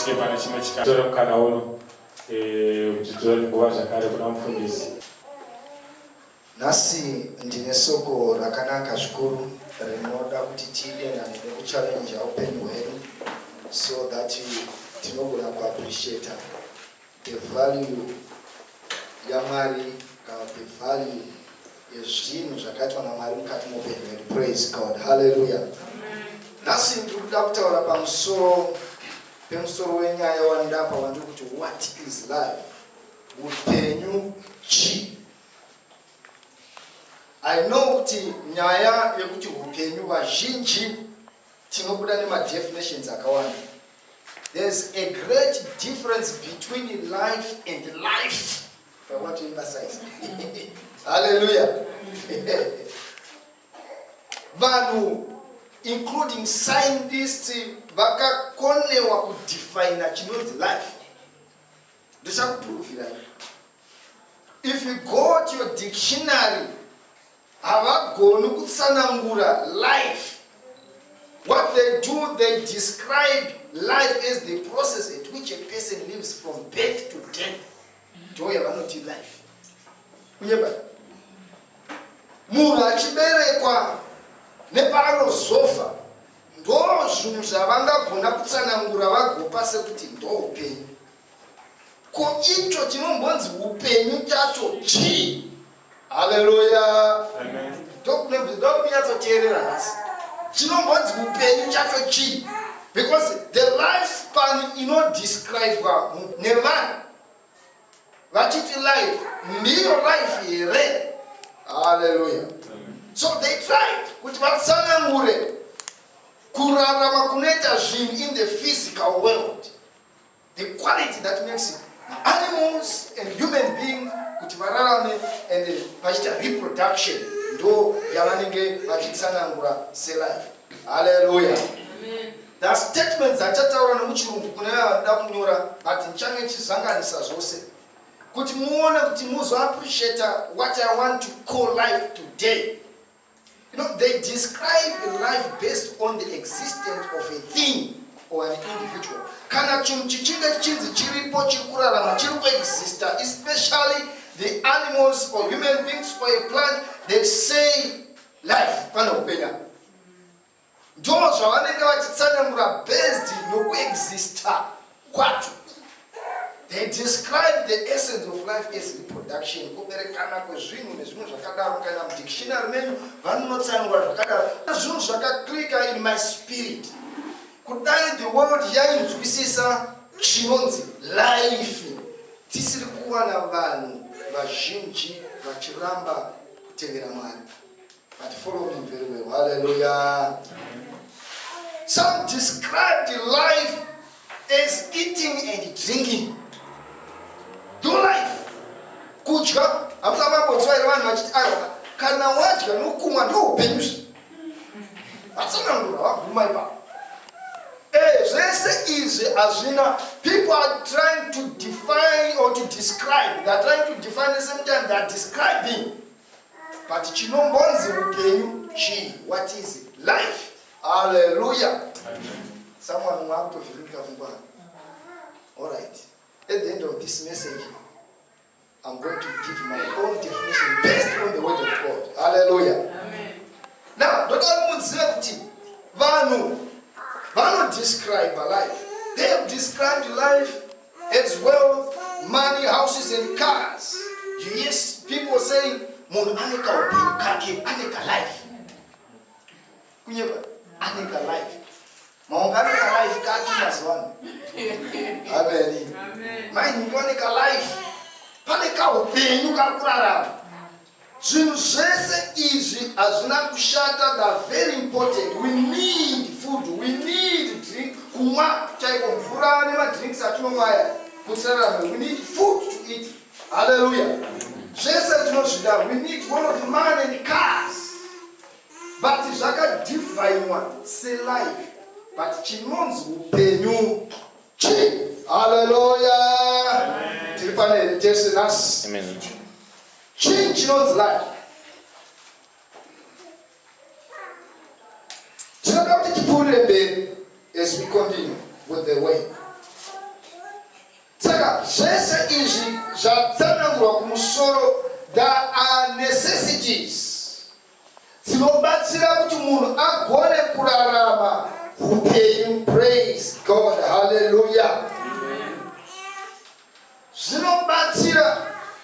tisvike pane chimwe chikatore mukana uno kuti tore nguva zvakare kuna mufundisi. Nhasi ndine soko rakanaka zvikuru rinoda kuti tienderane nekuchallenge upenyu hwedu so that tinogona kuappreciate the value yaMwari kana the value yezvinhu zvakaitwa naMwari mukati muupenyu hwedu. Praise God. Hallelujah. Nhasi ndiri kuda kutaura pemusoro wenyaya wandapa wandiri kuti what is life? Hupenyu Chii. I know kuti nyaya yekuti hupenyu vazhinji tinobuda nemadefinitions akawanda. There's a great difference between life and life. If I want to emphasize. Hallelujah. Vanhu including scientists vakakonewa kudefine chinonzi life. Ndichakupruvira. If you go to your dictionary, havagoni kutsanangura life. What they do, they describe life as the process at which a person lives from birth to death. Ndoya vanoti life. Kunyeba. Munhu achiberekwa nepaanozofa ndo zvinhu zvavangagona kutsanangura vagopa sekuti ndo upenyu. Ko icho chinombonzi upenyu chacho chii? Hallelujah. Amen. Don't kunyatsoteerera nhasi. Chinombonzi upenyu chacho chii? Because the lifespan inodescribwa nevanhu vachiti life ndiyo life here. Hallelujah. So they tried kuti vatsanangure kurarama kunoita zvinhu in the physical world, the quality that makes it animals and human beings kuti vararame and vachita reproduction ndo yavanenge vachitsanangura selife. Hallelujah. Amen. The statements achataura nemuchirungu kune vanoda kunyora but nchange chizanganisa zvose kuti muone kuti muzo appreciate what I want to call life today. You know, they describe life based on the existence of a thing or an individual. Kana chinhu chichinge chinzi chiripo chikurarama chiri kuexista, especially the animals or human beings or a plant, they say life pana upenya. Ndo zvavanenge vachitsanangura based nokuexista kwacho. They describe the essence of life as reproduction. Kuberekana kwezvinhu nezvinhu zvakadaro kana mudictionary menyu vanotsanangura zvakadaro. Zvinhu zvakaklika in my spirit. Kudai the world yainzwisisa chinonzi life. Tisiri kuwana vanhu vazhinji vachiramba kutevera Mwari. But follow me very well. Hallelujah. Some described life as eating and drinking. Do life. Kudya. Amabonzwa vanhu vachiti aiwa kana wadya nokumwa ndo upenyu. Vatsanangura vaguma ipapo. Zvese izvi hazvina. People are trying to define or to describe. They are trying to define at the same time they are describing. But chinombonzi upenyu Chii. What is it? Life. Hallelujah. Someone want to feel it. All right. At the end of this message, I'm going to give my own definition based on the word of God. Hallelujah. Amen. Now, don't describe life. They have described life as wealth, money, houses, and cars. You hear people saying, "Mon aneka upenyu kake, aneka life." Kunyeba, aneka life. Maunganeka life kake mazwana. Amen. Amen. Mine aneka life. Paneka upenyu kakurarama. Zvinhu zvese izvi hazvina kushata. They are very important. We need food. We need drink. Kumwa chaiko mvura nemadrinks atinomwaya kutsararama. We need food to eat. Hallelujah. Zvese tinozvida. We need one of the man and cars. But zvakadivhainwa selife. But chinonzi upenyu Chii. Hallelujah. Tiri pane tese nhasi. Amen. Chii chinonzi life. Tinoda kuti tipfuurire mberi as we continue with the way. zvese izvi zvatsanangurwa kumusoro, there are necessities dzinobatsira kuti munhu agone kurarama upenyu. Praise God. Hallelujah. Zvinobatsira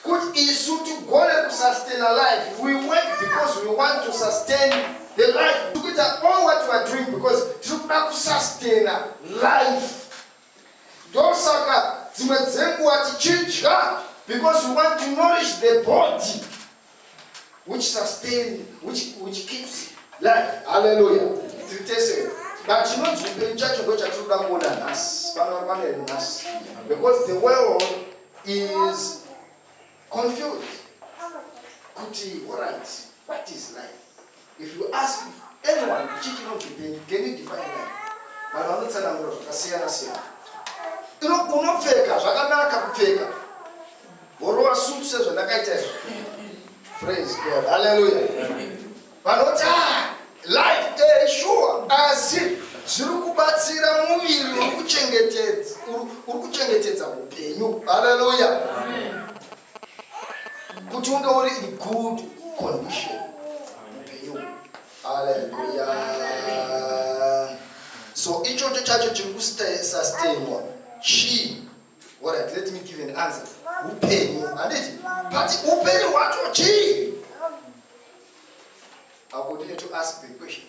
kuti isu tigone kusustain a life. We work because we want to sustain the life. Look at all what we are doing because tiri kuda kusustain life. Ndosaka dzimwe dzenguva tichidya because we want to nourish the body which sustains, which keeps life. Hallelujah. But you know, the church of God is more than us. Because the world is confused. Alright, what is life? If you ask anyone, can you define life? But I'm not saying I'm you know, kuno feka, zvakanaka kupfeka. Borowa suit says zvakaita. Praise God. Hallelujah. But life sure as zviri kubatsira muviri urikuchengetedza upenyu. Hallelujah. Kuti unge uri in good condition. Upenyu. Hallelujah. So ichocho chacho chiri kusustainwa. Chii. Alright, let me give you an answer. Hupenyu. But upenyu wacho chii? I will continue to ask the question.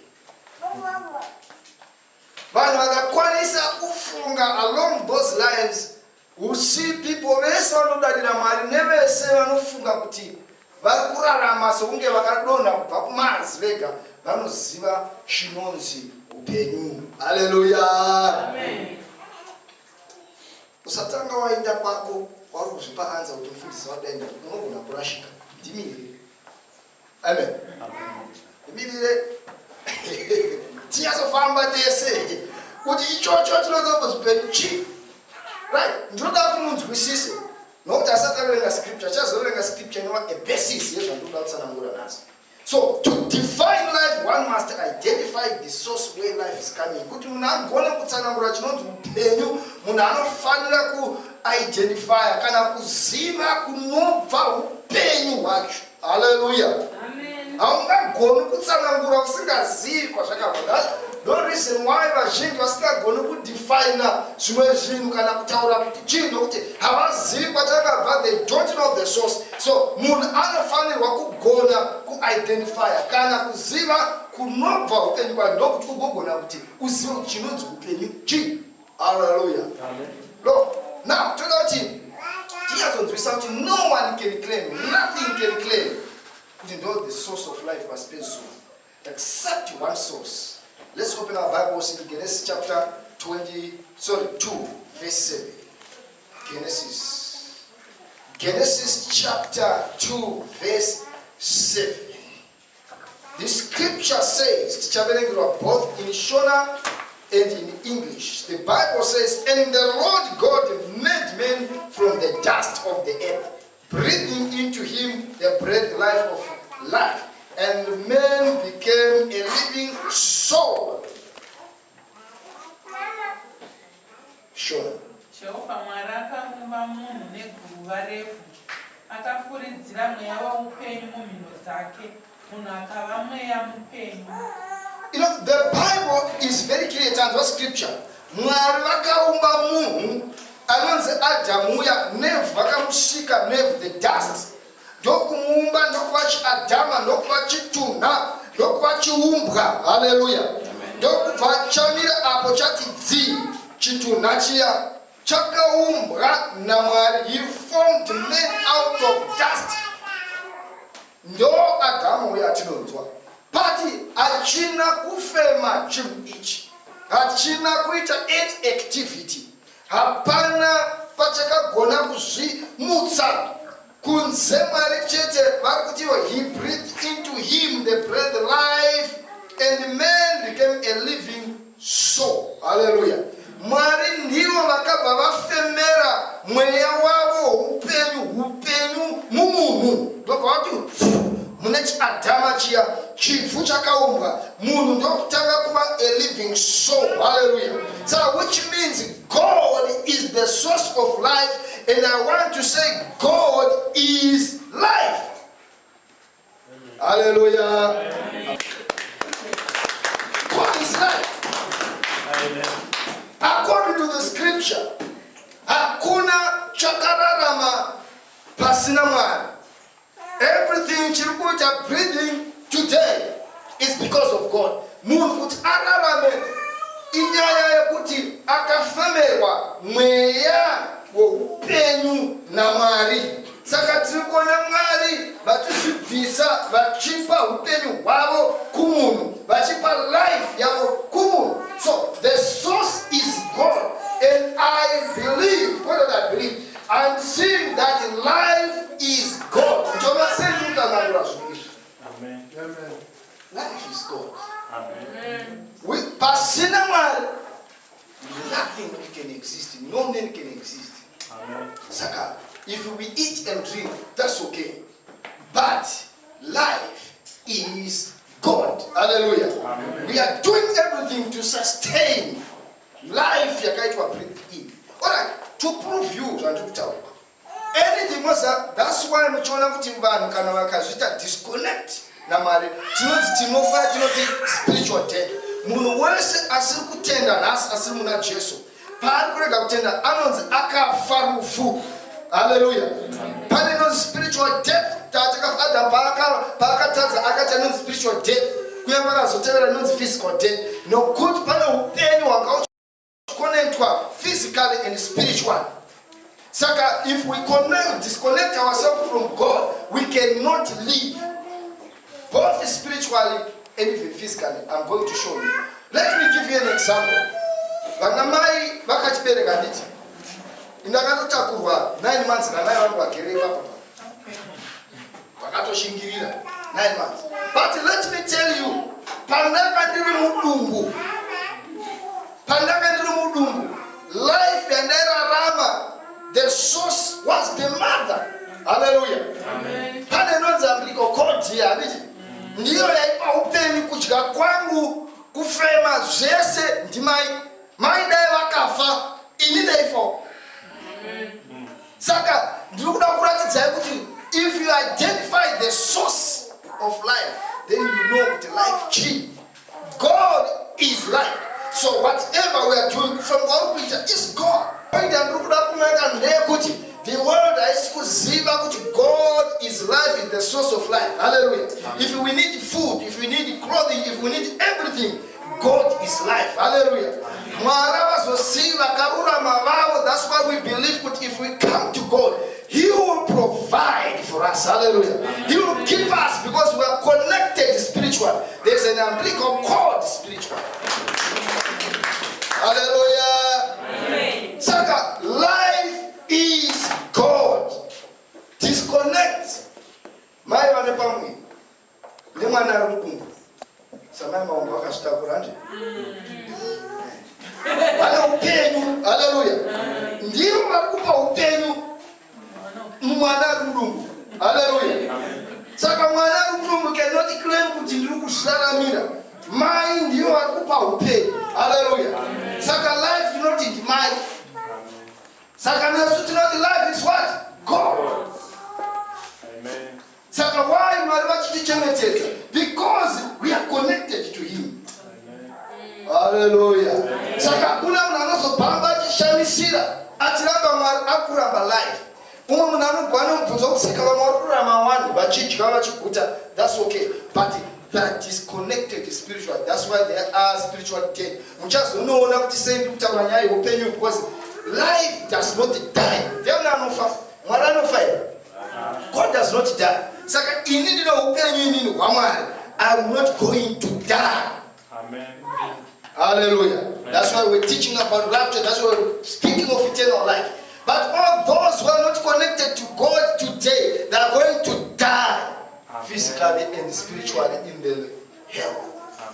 Vanhu vakakwanisa kufunga along those lines, we see people vese vanodadira mari nevese vanofunga kuti vari kurarama sokunge vakadonha kubva kuMars vega vanoziva chinonzi upenyu. Hallelujah. Amen. Usatanga waenda kwako wari kuzvipa anza kuti mufundisi wadaenda unogona kurashika. Ndimirire. Amen. Ndimirire. Tiyazofamba tese kuti ichocho chinozombozipenyu chi. Right, ndinoda kuti munzwisise nokuti asataverenga scripture chazoverenga scripture inova a basis yezvandoda kutsanangura nazo. So to define life, one must identify the source where life is coming. Kuti munhu agone kutsanangura chinonzi upenyu, munhu anofanira kuidentify kana kuziva kunobva upenyu hwacho. Hallelujah. Amen. Haungagoni kutsanangura usingazivi kwazvakabva. No reason why vazhinji vasingagoni kudefine zvimwe zvinhu kana kutaura kuti chii nokuti havazivi kwatakabva, they don't know the source. So munhu anofanirwa kugona kuidentify kana kuziva kunobva upenyu kwacho ndokuti ugogona kuti uzive kuti chinonzi upenyu chii. Hallelujah. Look, now toda kuti tiyazonzwisa kuti no one can claim, nothing can claim kuti ndo the source of life pasipezua except one source. Let's open our Bibles in Genesis chapter 2, verse 7. Genesis chapter 2, verse 7. The scripture says, both in Shona and in English. The Bible says, and the Lord God made man from the dust of the earth, breathing into him the breath life of life. And man became a living soul. Sure. Jehovah maraka mumba munhu neguruva refu akafuridzira mweya waupenyu mumhino dzake munhu akava mweya mupenyu. You know, the Bible is very clear. It's under scripture. Mwari vakaumba munhu anonzi Adamu uya nevhu vakamushika nevhu the dust. Ndokumuumba ndokuva chiadama ndokuva chitunha ndokuva chiumbwa. Hallelujah. Ndokubva chamira apo chati dzii chitunha chiya chakaumbwa naMwari. He formed man out of dust. Ndo Adamu uya atinonzwa. Pati hachina kufema chinhu ichi, hachina kuita any activity, hapana pachakagona kuzvimutsa kunze Mwari chete. Vari kutiwa he breathed into him the breath life and the man became a living soul. Hallelujah. Mwari ndivo vakabva vafemera mweya wavo upenyu mumunhu. Ndobva vati mune chiadama chiya chibvu chakaumbwa munhu ndokutanga kuva a living soul. Hallelujah. So which means God is the source of life, and I want to say God is life. Hallelujah. God is life. According to the scripture, hakuna chakararama pasina Mwari. Everything chirikuita breathing today is because of God. Munhu kuti ararame inyaya yekuti akafemerwa mweya woupenyu naMwari. Saka tirikuona Mwari vachizvibvisa vachipa upenyu hwavo kumunhu, vachipa life yavo kumunhu. So the source is God, and I believe, what did I believe? I'm seeing that life is God. Amen. Life is God. Amen. With pasina Mwari, nothing can exist. No man can exist. Amen. Saka, if we eat and drink, that's okay. But life is God. Hallelujah. Amen. We are doing everything to sustain life. Yakaitwa breathe in. Alright, to prove you, anything was that. That's why I'm trying to disconnect. Namari, tinoti spiritual death. Munhu wese asiri kutenda nasi asiri muna Jesu. Pari kurega kutenda anonzi akafarufu. Hallelujah. Pane no spiritual death. Tataka Adam paakatadza akati anonzi spiritual death. Kuyamba kazotevera anonzi physical death. Nokuti pane upenyu hwakakonectwa physically and spiritually. Saka, if we disconnect ourselves from God, we cannot live. Both spiritually and even physically. I'm going to show you. Let me give you an example. Vanamai vakachibereka nditi. Indakatotakurwa 9 months na mai vanhu vagere papa. Vakatoshingirira 9 months. But let me tell you, pandaka ndiri mudumbu, life yandairarama, the source was the mother. Hallelujah. Amen. Pane nonzambliko kodi habiti. Ndiyo yaipa upenyu kudya kwangu, kufema zvese ndimai. Mai dai vakafa, ini daifo. Saka, ndikuda kuratidza kuti if you identify the source of life, then you know that life Chii. God is life. So whatever we are doing from our creature is God. The world is kuziva kuti God is life, is the source of life. Hallelujah. If we need food, if we need clothing, if we need everything, God is life. Hallelujah. That's why we believe that if we come to God, He will provide for us. Hallelujah. He will keep us because we are connected spiritually. There's an umbilical cord spiritual. Hallelujah. Amen. Saka, life is God. Disconnect. Mai vane pamwe. Lemwana rukungu. Samai maomba akashitakuranje. Vana upenyu. Hallelujah. Ndiyo vakupa upenyu. Mwana rukungu. Hallelujah. Saka mwana rukungu cannot claim kuti ndiri kusharamira. Mai ndiyo vakupa upenyu. Hallelujah. Saka life do not need mine. Saka nasu tinoti life is what? God. Amen. Saka why Mariva chichengeteza? Because we are connected to Him. Amen. Hallelujah. Amen. Saka kuna mnanoso bamba chishamisira. Atiramba Mwari akuramba life. Umwe munanu bwana mpunzo kusika vamorurama wanu vachidya vachiguta. That's okay. But that is connected spiritually. That's why there are spiritual dead. Because life does not die. God does not die. I'm not going to die. Amen. Hallelujah. That's why we're teaching about rapture. That's why we're speaking of eternal life. But all those who are not connected to God today, they are going to die. Physically and spiritually in the hell,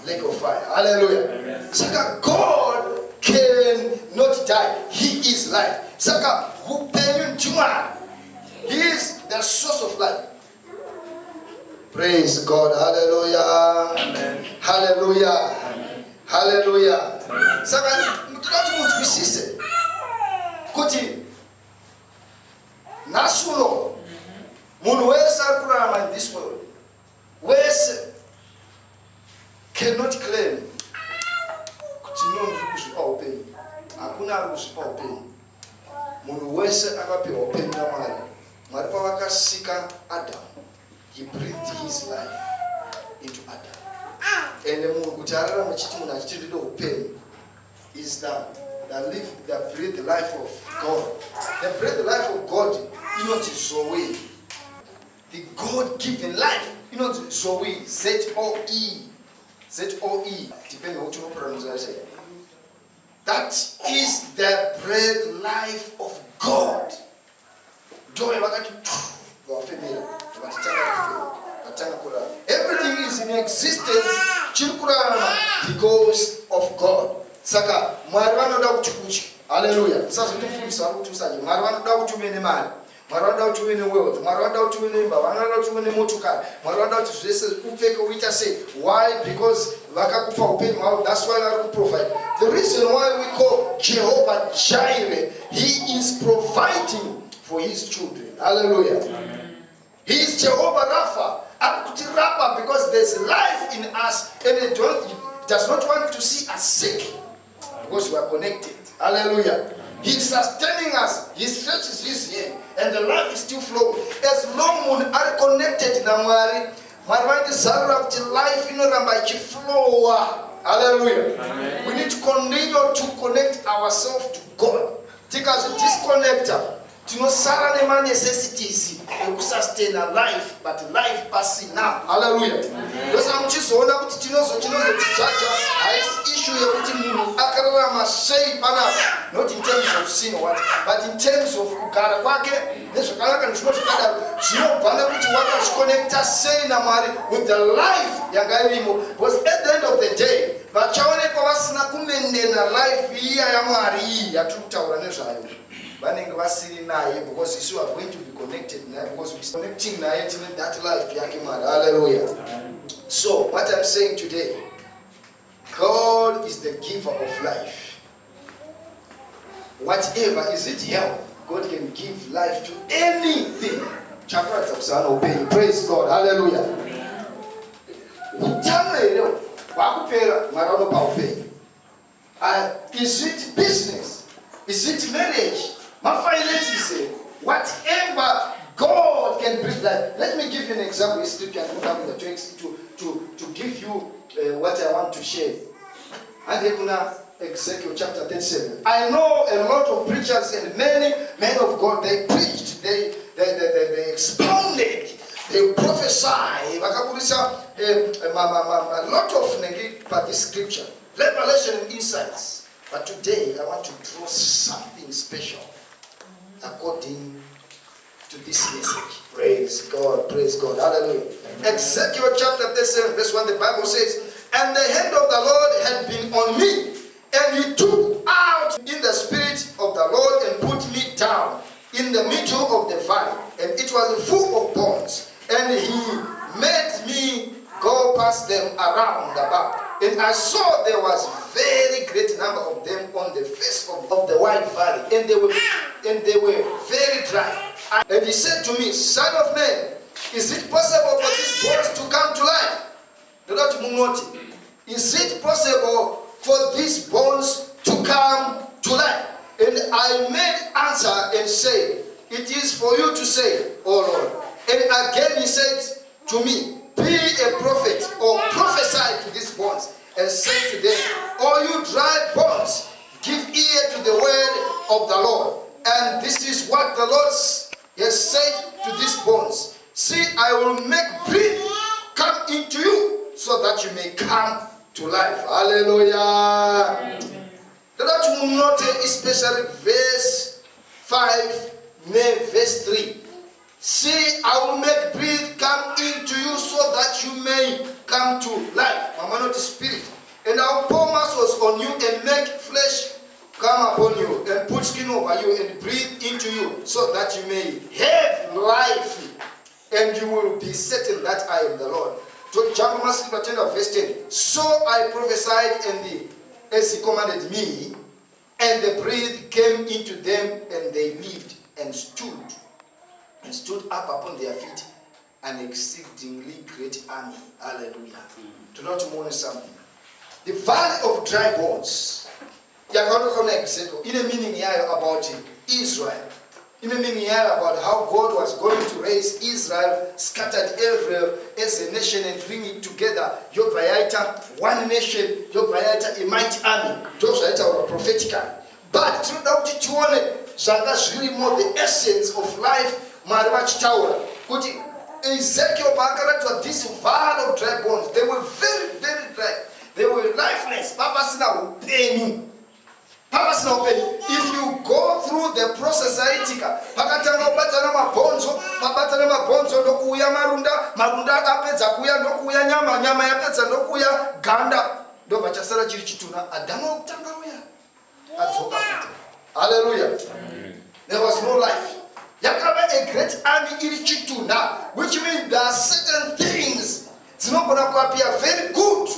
lake of fire. Hallelujah. Saka, God cannot die. He is life. Saka, Hupenyu, He is the source of life. Praise God. Hallelujah. Amen. Hallelujah. Amen. Hallelujah. Saka mutatu mutwisise kuti nasuno munhu wese ari kurarama in this world wese cannot claim kuti ndiri kuzvipa upenyu. Hakuna ari kuzvipa upenyu. Munhu wese akapiwa upenyu naMwari. Mwari pavakasika Adam, he breathed his life into Adam. And munhu kuti ararame chiti munhu achiti ndide upenyu is that breathe the life of God. The breathe the life of God inoti Zoe. The God-given life inoti Zoe. Z-O-E. Z-O-E. Depending on what you pronounce. That is the breath life of God. Everything is in existence because of God. Saka Mwari vanoda kuti kuchi. Hallelujah. Sasa tufundisa kuti usaje. Mwari vanoda kuti uve nemari. Mwari vanoda kuti uve newealth. Mwari vanoda kuti uve neimba. Vanoda kuti uve nemotokari. Mwari vanoda kuti zvese upfeke uita sei. Why? Because vakakupa upenyu hwavo. That's why vari kuprovide. The reason why we call Jehovah Jireh, he is providing for his children. Hallelujah. Amen. He is Jehovah Rapha. Rapha because there's life in us and it does not want to see us sick because we are connected. Hallelujah. He is sustaining us. He stretches his hand and the life is still flowing. As long as we are connected na Mwari, Mwari desire to life inoramba ichiflow. Hallelujah. Amen. We need to continue to connect ourselves to God. Because disconnect tinosara nema necessities to sustain a life, but life passing now. Hallelujah. Because I'm just wondering kuti tichacha haisi issue yekuti munhu akararama sei panapa, not in terms of sin or what, but in terms of kugara kwake nezvakanaka nezvinozvakadaro zvinobvana kuti wakazvikonekta sei naMwari with the life yanga irimo. Because at the end of the day vachaonekwa vasina kumendena life iya yaMwari iyi yatiri kutaura nezvayo. Vanenge vasiri naye because you are going to be connected naye because we are connecting naye to that life yake Mwari. Hallelujah. So what I'm saying today, God is the giver of life. Whatever is it health, God can give life to anything. Praise God. Hallelujah. Is it business? Is it marriage? My finances, whatever God can bring life. Let me give you an example. Scripture and come in the text to give you what I want to share. And Ezekiel chapter 37. I know a lot of preachers and many men of God, they preached, they expounded, they prophesied. A lot of negative by this scripture, revelation and insights. But today I want to draw something special according to this message. Praise God, praise God. Hallelujah. Ezekiel chapter 37 verse 1, the Bible says, and the hand of the Lord had been on me, and he took out in the spirit of the Lord and put me down in the middle of the valley, and it was full of bones, and he made me go past them around about. And I saw there was very great number of them on the face of the wide valley, and they were very dry. And he said to me, Son of man, is it possible for these bones to come to life? Is it possible for these bones to come to life? And I made answer and said, it is for you to say, O Lord. And again he said to me, be a prophet or prophesy to these bones and say to them, all you dry bones, give ear to the word of the Lord. And this is what the Lord has said to these bones. See, I will make breath come into you so that you may come to life. Hallelujah. That will note especially verse 5, verse 3. See, I will make breath come into you so that you may come to life. I'm not spirit. And I will pour muscles on you and make flesh come upon you and put skin over you and breathe into you so that you may have life. and you will be certain that I am the Lord. To jump verse 10. So I prophesied as he commanded me, and the breath came into them, and they lived and stood up upon their feet, an exceedingly great army. Hallelujah. Do not mourn something. The valley of dry bones. In a meaning here about Israel. In a meaning here about how God was going to raise Israel, scattered Israel as a nation and bring it together. One nation, a mighty army. Those are prophetic. But throughout it, Zanga's really more the essence of life. Ezekiel Bakarata, this valley of dry bones, they were very, very dry. They were lifeless. If you go through the process, hallelujah. There was no life. A great army in Chituna, which means there are certain things it's not going to appear very good.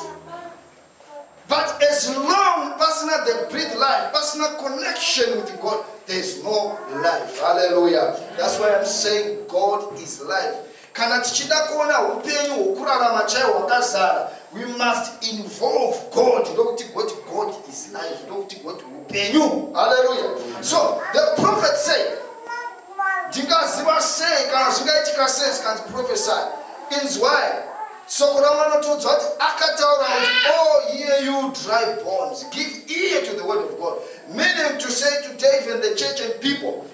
But as long personal they breathe life, personal connection with God, there is no life. Hallelujah. That's why I'm saying God is life. We must involve God. God is life. Hallelujah. So the prophet said, prophesy is why. So oh, hear you dry bones, give ear to the word of God. Meaning to say to David and the church and people,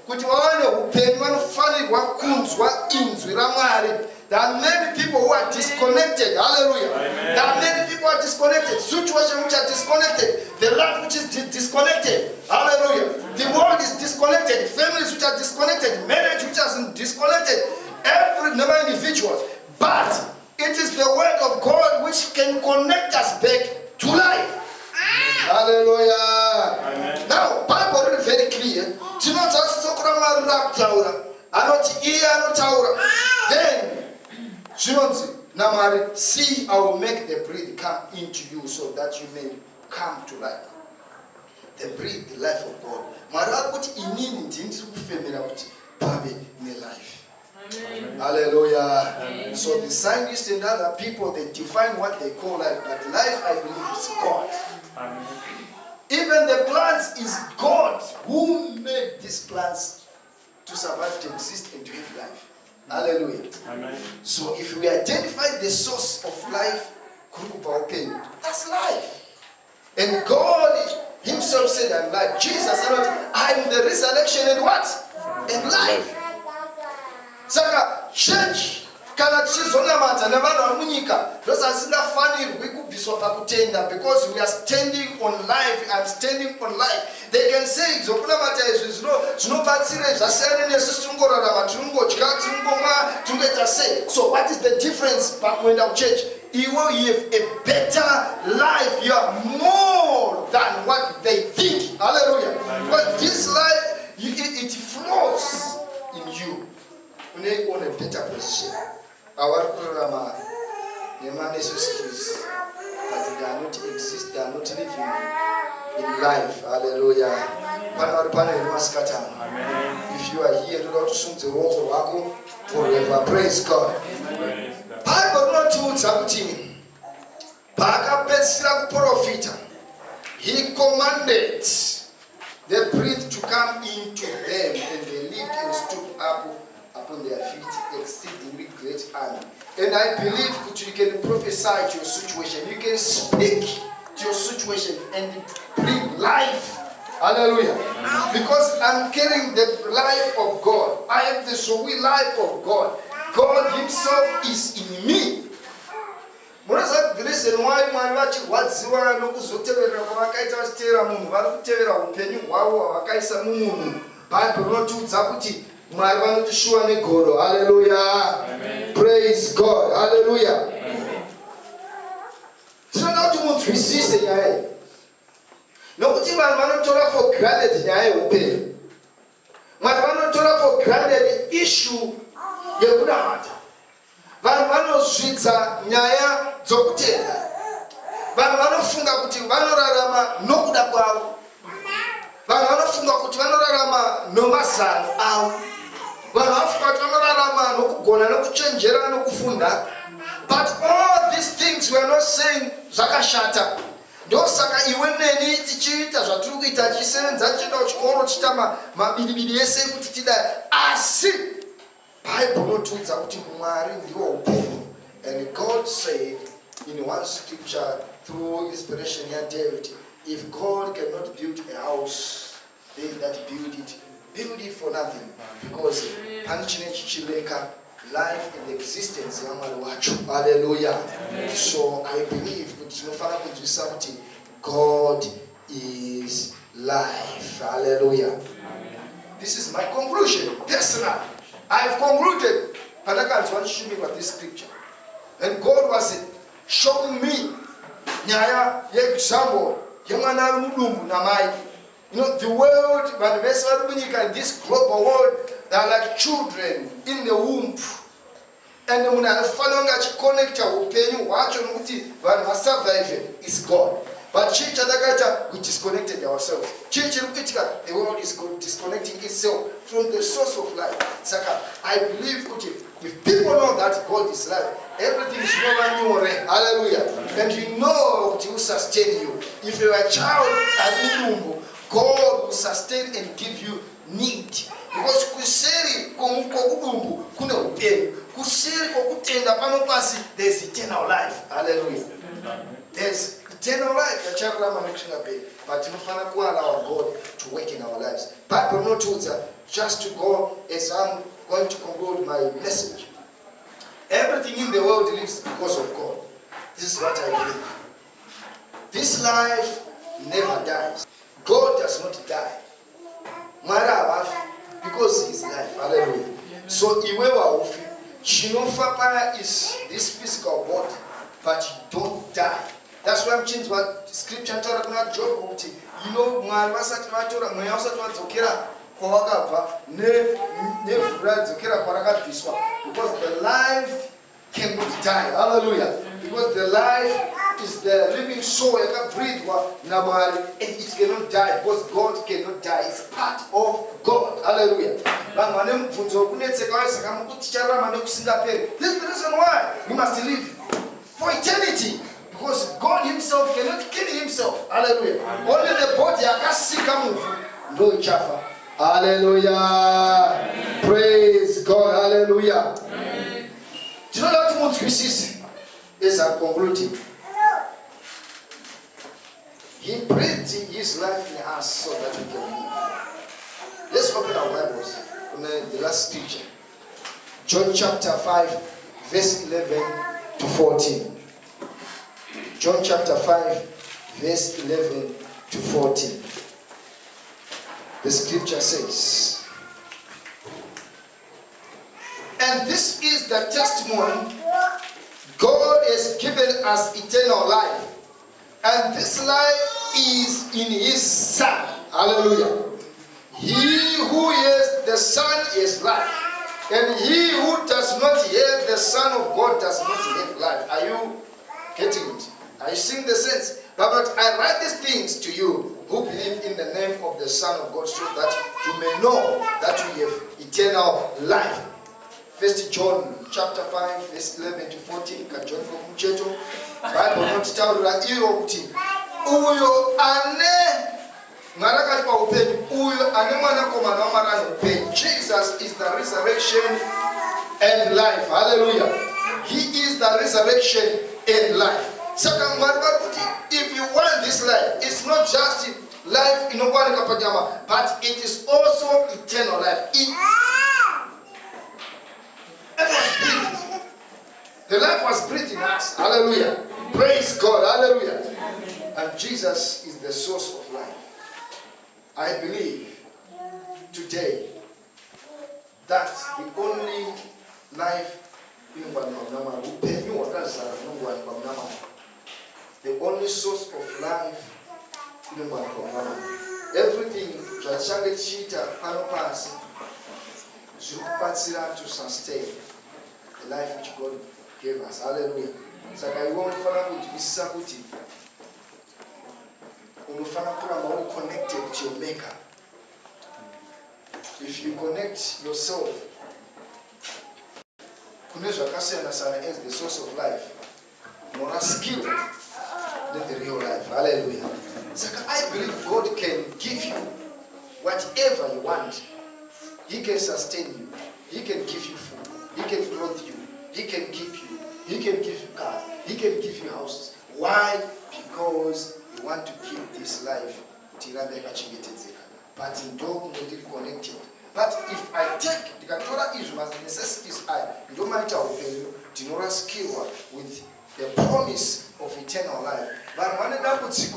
there are many people who are disconnected. Hallelujah. Amen. There are many people who are disconnected. Situations which are disconnected. The life which is disconnected. Hallelujah. The world is disconnected. Families which are disconnected. Marriage which is disconnected. Every number of individuals. But it is the word of God which can connect us back to life. Hallelujah. Amen. Now, Bible is very clear. Then, see, I will make the breath come into you so that you may come to life. The breath, the life of God. Life. Amen. Hallelujah. Amen. So the scientists and other people, they define what they call life. But life, I believe, is God. Amen. Even the plants is God who made these plants to survive, to exist, and to have life. Hallelujah. Amen. So if we identify the source of life, that's life. And God himself said, I'm life. Jesus said, I'm the resurrection and what? And life. Saka church kana chizonamata nevana munyika zvasasingafanirwi kubviswa pakutenda, because we are standing on life and standing on life. They can say zvokunamata izvi zvinobatsira zvasiyana nesu tingorarama tingodya tingomwa tingoita sei. So what is the difference pakuenda kuchurch? You have a better life. You are more than what they think. Hallelujah. But this life, it flows in you. On a better position. Our program, the necessities, but they are not exist, they are not living in life. Hallelujah. If you are here, do not assume the role forever. Praise God. Bible not to something. He commanded the breath to come into them, and they lived and stood up upon their feet, exceedingly great army. And I believe that you can prophesy to your situation. You can speak to your situation and bring life. Hallelujah. Because I'm carrying the life of God. I have the Zoe life of God. God himself is in me. The reason why my watch was zero no kuzotevera kwakaita chitera munhu vari kutevera upenyu hwavo hwakaisa mumunhu. Bible inotiudza kuti Mwari vanotishua negoro. Hallelujah. Amen. Praise God. Hallelujah. Tinoda kuti munzwisise nyaya iyi. Nokuti vanhu vanotora for granted nyaya yeupenyu. Mwari vanotora for granted issue yekunamata. vanhu vanozvidza nyaya dzokutenda. Vanhu vanofunga kuti vanorarama nokuda kwavo. Vanhu vanofunga kuti vanorarama nomazano avo. Vanhu vanofunga kuti vanorarama nokugona nokuchenjera nokufunda. But all these things we are not saying zvakashata. Ndosaka iwe neni tichiita zvatiri kuita tichisevenza tichienda kuchikoro tichiita mabidibidi ese kuti tidai. Asi Bible notiudza kuti Mwari ndiwo upenyu. And God said in one scripture through inspiration here David, if God cannot build a house, they that build it for nothing, because panichine chichileka life and the existence ya Mwari wacho. Hallelujah. So I believe kuti God is life. Hallelujah. This is my conclusion. Personally, I have concluded. And I can't want to show me what this scripture. And God was showing me nyaya example yamwana mudumbu na mai. You know, the world, but in this global world, they are like children in the womb. And the munafanonga connector Hupenyu wacho nuti vanhu survive is God. But Chii chadakata we disconnected ourselves. Chii chirukitika the world is disconnecting itself from the source of life. Saka I believe kuti if people know that God is life, everything is over. Hallelujah. And you know what will sustain you. If you are a child at God will sustain and give you need. Because kuseri kudumbu kuna upenyu. Kuseri kokutenda pano pasi there's eternal life. Hallelujah. There's eternal life. But we cannot allow God to work in our lives. Bible not just to go as I'm going to conclude my message. Everything in the world lives because of God. This is what I believe. This life never dies. God does not die. Because he is life. Hallelujah. So iwewa ufi. Chinofapa is this physical body, but you don't die. That's why I'm changing what scripture tells us. Job, you know, because the life cannot die. Hallelujah. Because the life is the living soul, it can breathe, and it cannot die. Because God cannot die. It's part of God. Hallelujah. This is the reason why we must live for eternity. Because God himself cannot kill himself. Hallelujah. Only the body no chafa. Hallelujah. Praise God. Hallelujah. Do you know that what we see? Is I'm concluding. He breathed his life in us so that we can live. Let's open our Bibles on the last scripture. John chapter 5, verse 11 to 14. John chapter 5, verse 11 to 14. The scripture says, and this is the testimony, God has given us eternal life, and this life is in his Son. Hallelujah. He who has the Son is life, and he who does not have the Son of God does not have life. Are you getting it? Are you seeing the sense? But I write these things to you who believe in the name of the Son of God, so that you may know that you have eternal life. 1 John chapter 5, verse 11 to 14. John from Cheto. Bible not tell you uyo ane marakati pa upenyu uyo ane mwana komana wa marano upenyu. Jesus is the resurrection and life. Hallelujah. He is the resurrection and life. Second, if you want this life, it's not just life in one kapajama, but it is also eternal life. It was breathed. The life was breathed in us. Hallelujah. Praise God. Hallelujah. And Jesus is the source of life. I believe today that the only life in the only source of life in everything to sustain the life which God gave us. Hallelujah. Saka iwe unofana kuzwisisa kuti unofana kuramba uri connected to your maker. If you connect yourself kune zvakasiyana sana as the source of life, more skill than the real life. Hallelujah. Saka I believe God can give you whatever you want. He can sustain you. He can give you food. He can clothe you. He can keep you. He can give you cars. He can give you houses. Why? Because you want to keep this life. But in dog connected. But if I take the Torah is my necessities, I don't mind how you do not skill with the promise of eternal life. But one of them would see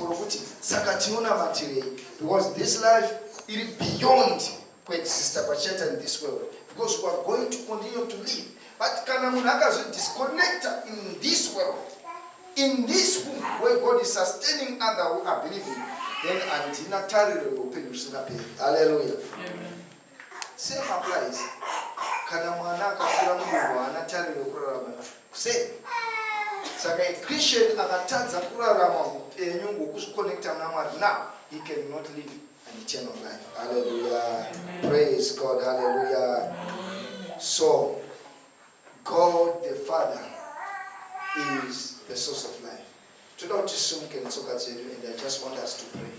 because this life is beyond coexistence in this world. Because we are going to continue to live. But Kanamunaka is disconnected in this world, in this womb where God is sustaining others who are believing. Then Antina Tari will open you. Hallelujah. Same applies. Kanamanaka Furamu Tari will say. Saka a Christian anataza kurarama enyungu kuconnecta now he cannot live an eternal life. Hallelujah. Praise God. Hallelujah. So God the Father is the source of life. And I just want us to pray.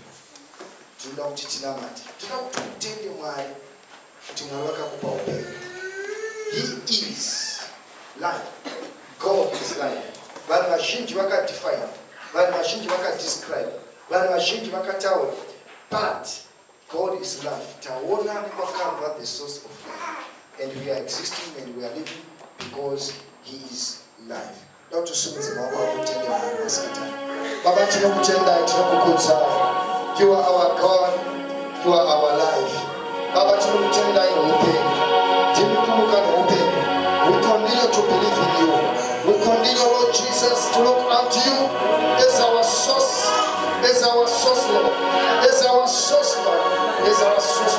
He is life. God is life. Vanhu vazhinji vakadefine, vanhu vazhinji vakadescribe, vanhu vazhinji vakataura, but God is life. Taona kwakabva the source of life, and we are existing and we are living because He is life. Don't tusumidze maoko akutende vanhu vasatani. Baba tinokutenda, tinokukudza. You are our God, you are our life. Baba tinokutenda upenyu, tinokumbuka upenyu. We continue to believe in you. We continue, Lord Jesus, to look up to you as our source, Lord, as our source, Lord, as our source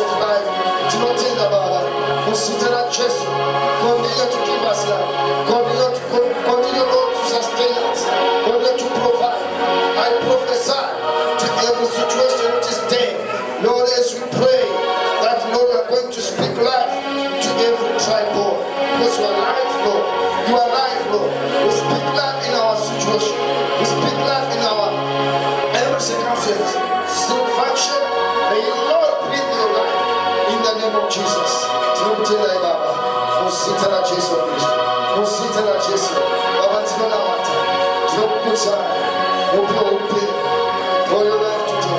of life. Do not think about it. Consider Jesus. Continue to give us life. Continue, Lord, to sustain us. Continue to provide. I prophesy to every situation which is dead. Lord, as we pray that, Lord, we are going to speak life to every tribal. Because you are life, Lord. You are life, Lord. We speak life in our situation. We speak life in our every circumstance. Still function. May you, Lord, breathe your life in the name of Jesus. Tinokutenda Baba. Musitana Jesu Kristo. Musitana Jesu. Baba tinona mata. Tinokukudza. Upe. For your life today.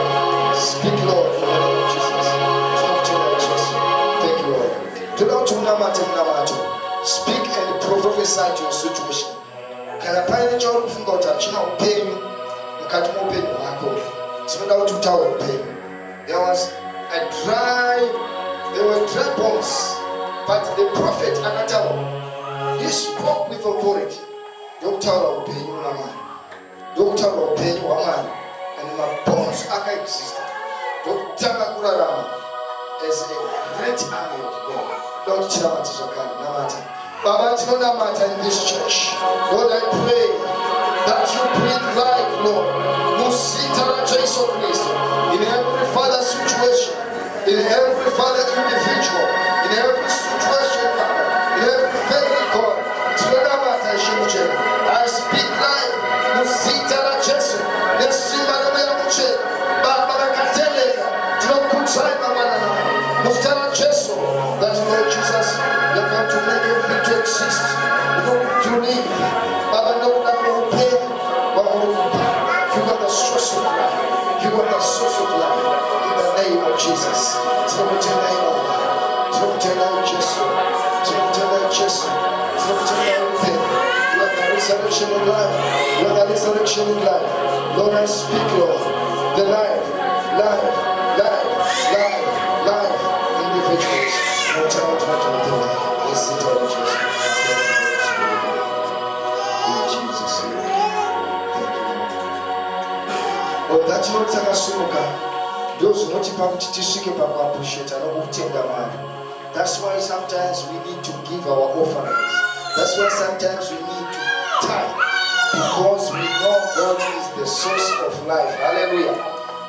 Speak, Lord, in the name of Jesus. Tinokutenda Jesu. Thank you, Lord. Tinokutenda mata. Speak and prophesy to your situation. Kana paine choro kufunga kuti achina upenyu mukati muupenyu hwako. Tinoda kuti utaure upenyu. There were dry bones, but the prophet akataura. He spoke with authority. Ndokutaura upenyu hwaMwari. Ndokutaura upenyu hwaMwari. And my bones akaexista. Ndokutanga kurarama as a great army of God. Don't chiramati zvakare namata. Baba tinonamata in this church. Lord, I pray that you breathe life, Lord. Musitara Jesu Christ. In every father situation, in every father individual, in every situation, in every family, God. Tinonamata Shemuche. I speak life. Musitara Jesu. Nesimara Memuche. Baba Rakateleka. Tinokutsai Mamana. Musitara Jesu. That Lord Jesus, you're going to make everything to exist. You're going to live. Baba, no pain. You are the source of life. You are the source of life. In the name of Jesus. Tinokutenda Baba. Tinokutenda Jesu. Tinokutenda Jesu. Tinokutenda upenyu. You are the resurrection of life. You are the resurrection of life. Lord, I speak, Lord, the life individuals. That's why sometimes we need to give our offerings. That's why sometimes we need to tie, because we know God is the source of life. Hallelujah.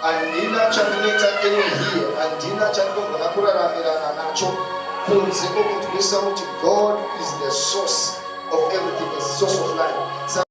Andina chandineta here, andina chandogona kuraramirana nacho kunze kokutwisa kuti God is the source of everything, the source of life.